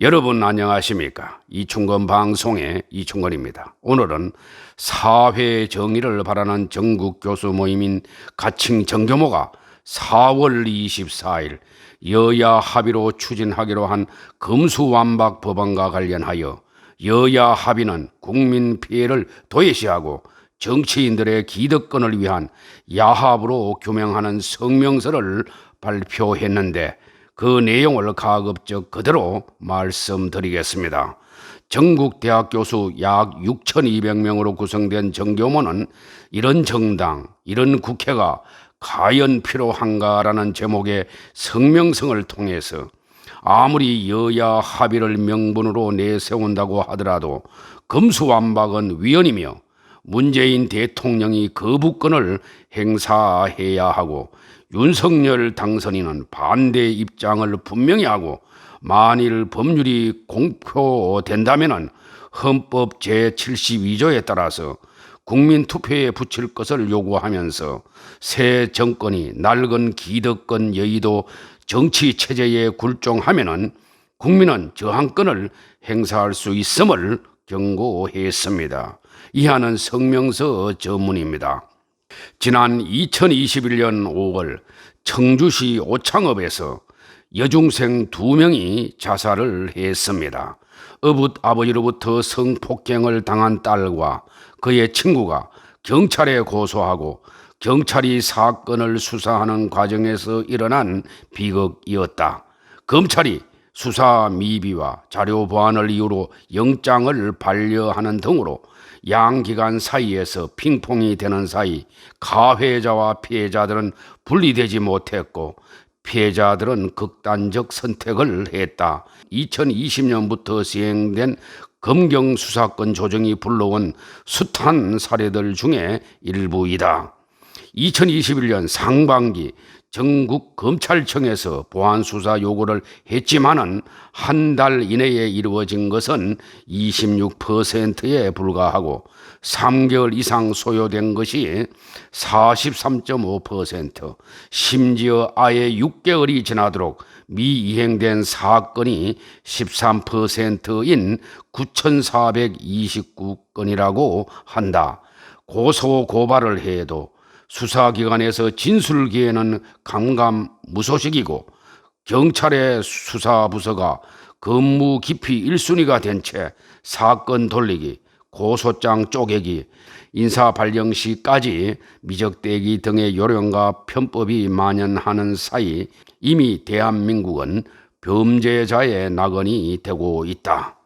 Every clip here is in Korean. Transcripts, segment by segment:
여러분 안녕하십니까? 이충건 방송의 이충건입니다. 오늘은 사회 정의를 바라는 전국 교수 모임인 가칭 정교모가 4월 24일 여야 합의로 추진하기로 한 금수완박 법안과 관련하여 여야 합의는 국민 피해를 도외시하고 정치인들의 기득권을 위한 야합으로 규명하는 성명서를 발표했는데 그 내용을 가급적 그대로 말씀드리겠습니다. 전국 대학 교수 약 6,200명으로 구성된 정교모는 이런 정당, 이런 국회가 과연 필요한가라는 제목의 성명서를 통해서 아무리 여야 합의를 명분으로 내세운다고 하더라도 금수완박은 위헌이며 문재인 대통령이 거부권을 행사해야 하고 윤석열 당선인은 반대 입장을 분명히 하고 만일 법률이 공표된다면 헌법 제72조에 따라서 국민투표에 붙일 것을 요구하면서 새 정권이 낡은 기득권 여의도 정치체제에 굴종하면 국민은 저항권을 행사할 수 있음을 경고했습니다. 이하는 성명서 전문입니다. 지난 2021년 5월 청주시 오창읍에서 여중생 2명이 자살을 했습니다. 어붓 아버지로부터 성폭행을 당한 딸과 그의 친구가 경찰에 고소하고 경찰이 사건을 수사하는 과정에서 일어난 비극이었다. 검찰이 수사 미비와 자료 보완을 이유로 영장을 반려하는 등으로 양기관 사이에서 핑퐁이 되는 사이 가해자와 피해자들은 분리되지 못했고 피해자들은 극단적 선택을 했다. 2020년부터 시행된 검경 수사권 조정이 불러온 숱한 사례들 중에 일부이다. 2021년 상반기 전국 검찰청에서 보안 수사 요구를 했지만은 한 달 이내에 이루어진 것은 26%에 불과하고 3개월 이상 소요된 것이 43.5%, 심지어 아예 6개월이 지나도록 미이행된 사건이 13%인 9,429건이라고 한다. 고소 고발을 해도 수사기관에서 진술 기회는 감감무소식이고 경찰의 수사부서가 근무 기피 1순위가 된 채 사건 돌리기, 고소장 쪼개기, 인사 발령 시까지 미적대기 등의 요령과 편법이 만연하는 사이 이미 대한민국은 범죄자의 낙원이 되고 있다.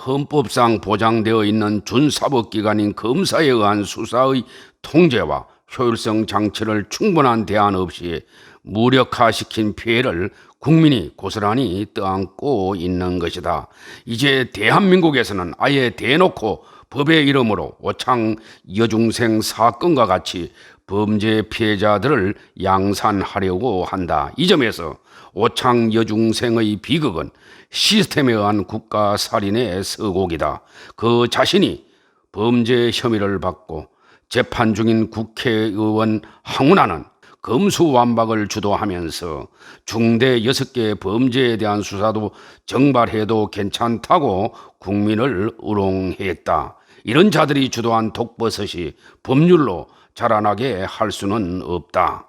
헌법상 보장되어 있는 준사법기관인 검사에 의한 수사의 통제와 효율성 장치를 충분한 대안 없이 무력화시킨 피해를 국민이 고스란히 떠안고 있는 것이다. 이제 대한민국에서는 아예 대놓고 법의 이름으로 오창 여중생 사건과 같이 범죄 피해자들을 양산하려고 한다. 이 점에서 오창 여중생의 비극은 시스템에 의한 국가살인의 서곡이다. 그 자신이 범죄 혐의를 받고 재판 중인 국회의원 황운하는 검수완박을 주도하면서 중대 6개 범죄에 대한 수사도 정발해도 괜찮다고 국민을 우롱했다. 이런 자들이 주도한 독버섯이 법률로 자라나게 할 수는 없다.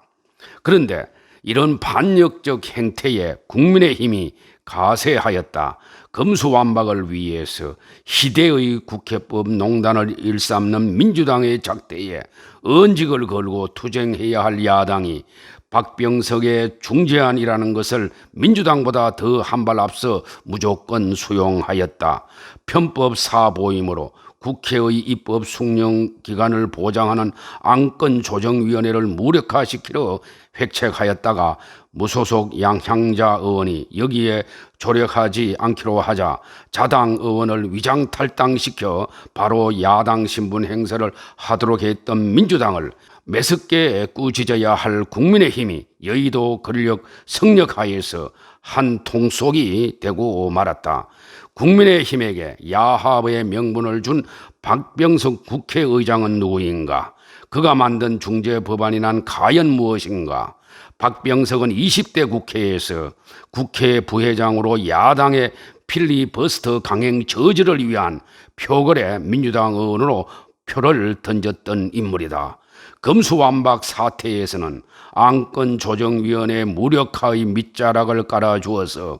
그런데 이런 반역적 행태에 국민의힘이 가세하였다. 검수완박을 위해서 희대의 국회법 농단을 일삼는 민주당의 작대에 언직을 걸고 투쟁해야 할 야당이 박병석의 중재안이라는 것을 민주당보다 더 한 발 앞서 무조건 수용하였다. 편법 사보임으로 국회의 입법 숙련 기간을 보장하는 안건조정위원회를 무력화시키려 획책하였다가 무소속 양향자 의원이 여기에 조력하지 않기로 하자 자당 의원을 위장 탈당시켜 바로 야당 신분 행사를 하도록 했던 민주당을 매섭게 꾸짖어야 할 국민의힘이 여의도 권력 성역하에서 한 통속이 되고 말았다. 국민의힘에게 야합의 명분을 준 박병석 국회의장은 누구인가? 그가 만든 중재법안이란 과연 무엇인가? 박병석은 20대 국회에서 국회 부회장으로 야당의 필리버스터 강행 저지를 위한 표결에 민주당 의원으로 표를 던졌던 인물이다. 검수완박 사태에서는 안건조정위원회 무력화의 밑자락을 깔아주어서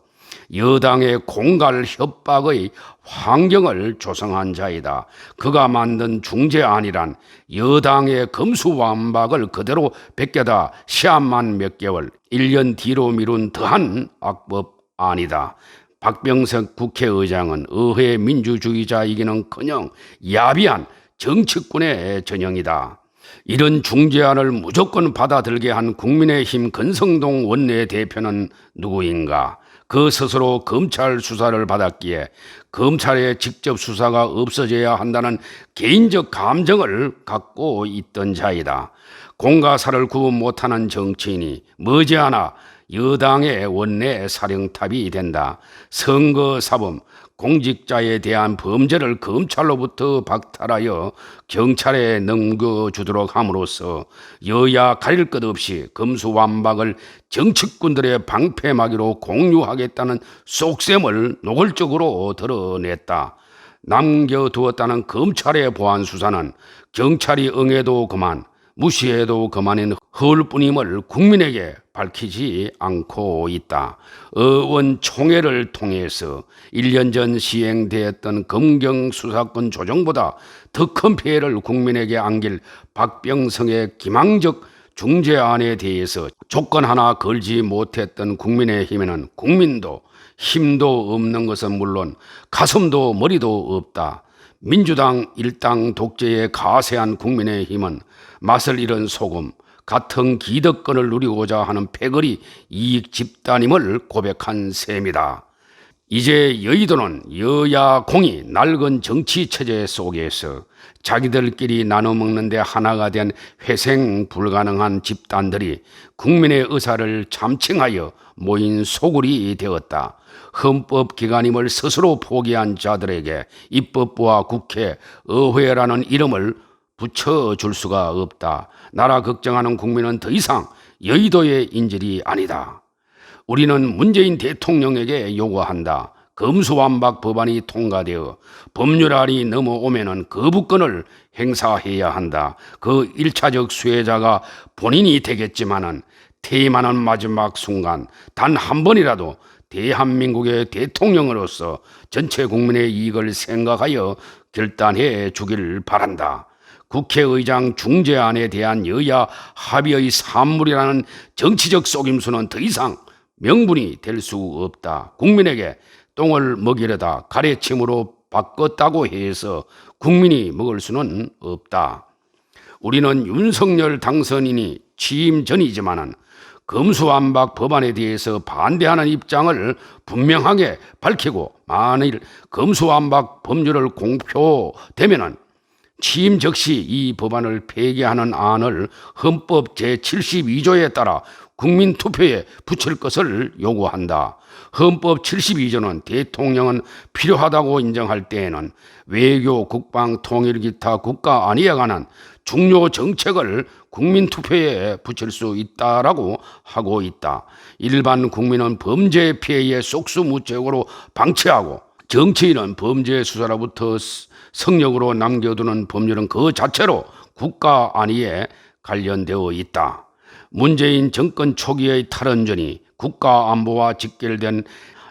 여당의 공갈 협박의 환경을 조성한 자이다. 그가 만든 중재안이란 여당의 검수완박을 그대로 베껴다 시한만 몇 개월, 1년 뒤로 미룬 더한 악법안이다. 박병석 국회의장은 의회 민주주의자이기는커녕 야비한 정치꾼의 전형이다. 이런 중재안을 무조건 받아들게 한 국민의힘 권성동 원내대표는 누구인가? 그 스스로 검찰 수사를 받았기에 검찰의 직접 수사가 없어져야 한다는 개인적 감정을 갖고 있던 자이다. 공과사를 구분 못하는 정치인이 머지않아 여당의 원내 사령탑이 된다. 선거사범, 공직자에 대한 범죄를 검찰로부터 박탈하여 경찰에 넘겨주도록 함으로써 여야 가릴 것 없이 검수완박을 정치꾼들의 방패막이로 공유하겠다는 속셈을 노골적으로 드러냈다. 남겨두었다는 검찰의 보안 수사는 경찰이 응해도 그만, 무시해도 그만인 허울뿐임을 국민에게 밝히지 않고 있다. 의원총회를 통해서 1년 전 시행되었던 검경수사권 조정보다 더 큰 피해를 국민에게 안길 박병석의 기망적 중재안에 대해서 조건 하나 걸지 못했던 국민의힘에는 국민도 힘도 없는 것은 물론 가슴도 머리도 없다. 민주당 일당 독재에 가세한 국민의힘은 맛을 잃은 소금, 같은 기득권을 누리고자 하는 패거리 이익 집단임을 고백한 셈이다. 이제 여의도는 여야 공이 낡은 정치체제 속에서 자기들끼리 나눠 먹는데 하나가 된 회생 불가능한 집단들이 국민의 의사를 잠칭하여 모인 소굴이 되었다. 헌법기관임을 스스로 포기한 자들에게 입법부와 국회, 의회라는 이름을 붙여줄 수가 없다. 나라 걱정하는 국민은 더 이상 여의도의 인질이 아니다. 우리는 문재인 대통령에게 요구한다. 검수완박 법안이 통과되어 법률안이 넘어오면은 거부권을 행사해야 한다. 그 1차적 수혜자가 본인이 되겠지만은 퇴임하는 마지막 순간 단 한 번이라도 대한민국의 대통령으로서 전체 국민의 이익을 생각하여 결단해 주길 바란다. 국회의장 중재안에 대한 여야 합의의 산물이라는 정치적 속임수는 더 이상 명분이 될 수 없다. 국민에게 똥을 먹이려다 가래침으로 바꿨다고 해서 국민이 먹을 수는 없다. 우리는 윤석열 당선인이 취임 전이지만은 검수완박 법안에 대해서 반대하는 입장을 분명하게 밝히고 만일 검수완박 법률을 공표되면은 취임 즉시 이 법안을 폐기하는 안을 헌법 제72조에 따라 국민투표에 붙일 것을 요구한다. 헌법 72조는 대통령은 필요하다고 인정할 때에는 외교, 국방, 통일, 기타 국가 안위에 관한 중요 정책을 국민투표에 붙일 수 있다라고 하고 있다. 일반 국민은 범죄 피해에 속수무책으로 방치하고 정치인은 범죄 수사로부터 성역으로 남겨두는 법률은 그 자체로 국가 안위에 관련되어 있다. 문재인 정권 초기의 탈원전이 국가 안보와 직결된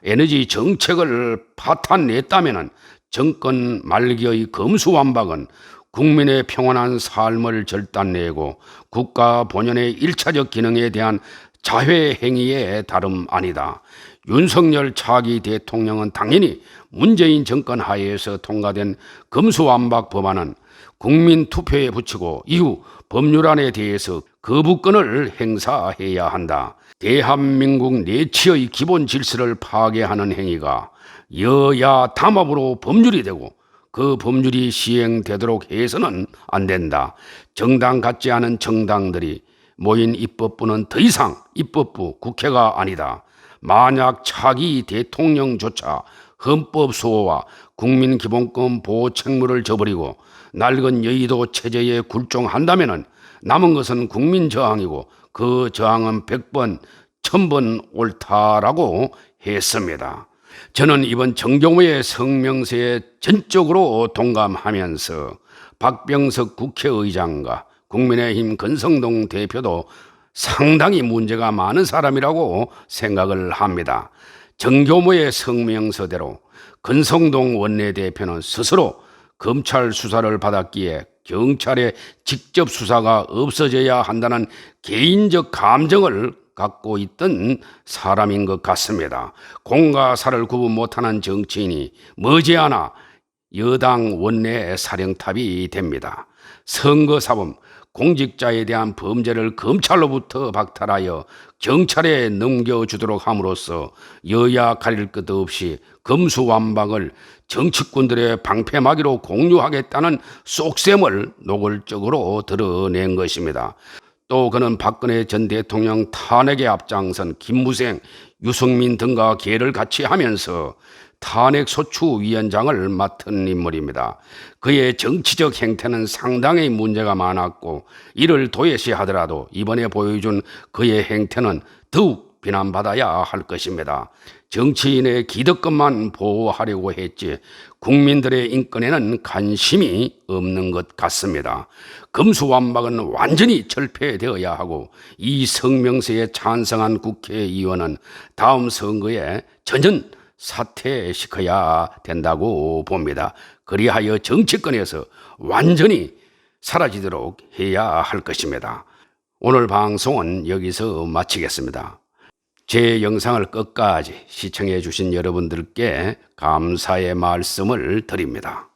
에너지 정책을 파탄냈다면 정권 말기의 검수완박은 국민의 평온한 삶을 절단내고 국가 본연의 1차적 기능에 대한 자회 행위에 다름 아니다. 윤석열 차기 대통령은 당연히 문재인 정권 하에서 통과된 검수완박 법안은 국민 투표에 붙이고 이후 법률안에 대해서 거부권을 행사해야 한다. 대한민국 내치의 기본 질서를 파괴하는 행위가 여야 담합으로 법률이 되고 그 법률이 시행되도록 해서는 안 된다. 정당 같지 않은 정당들이 모인 입법부는 더 이상 입법부 국회가 아니다. 만약 차기 대통령조차 헌법 수호와 국민기본권 보호 책무를 저버리고 낡은 여의도 체제에 굴종한다면 남은 것은 국민저항이고 그 저항은 100번, 1000번 옳다라고 했습니다. 저는 이번 정경호의 성명서에 전적으로 동감하면서 박병석 국회의장과 국민의힘 권성동 대표도 상당히 문제가 많은 사람이라고 생각을 합니다. 정교모의 성명서대로 권성동 원내대표는 스스로 검찰 수사를 받았기에 경찰의 직접 수사가 없어져야 한다는 개인적 감정을 갖고 있던 사람인 것 같습니다. 공과 사를 구분 못하는 정치인이 머지않아 여당 원내 사령탑이 됩니다. 선거사범, 공직자에 대한 범죄를 검찰로부터 박탈하여 경찰에 넘겨주도록 함으로써 여야 가릴 것 없이 검수완박을 정치꾼들의 방패막이로 공유하겠다는 쏙셈을 노골적으로 드러낸 것입니다. 또 그는 박근혜 전 대통령 탄핵에 앞장선 김무생, 유승민 등과 계를 같이 하면서 탄핵소추위원장을 맡은 인물입니다. 그의 정치적 행태는 상당히 문제가 많았고 이를 도외시하더라도 이번에 보여준 그의 행태는 더욱 비난받아야 할 것입니다. 정치인의 기득권만 보호하려고 했지 국민들의 인권에는 관심이 없는 것 같습니다. 검수완박은 완전히 철폐되어야 하고 이 성명서에 찬성한 국회의원은 다음 선거에 전전 사퇴시켜야 된다고 봅니다. 그리하여 정치권에서 완전히 사라지도록 해야 할 것입니다. 오늘 방송은 여기서 마치겠습니다. 제 영상을 끝까지 시청해 주신 여러분들께 감사의 말씀을 드립니다.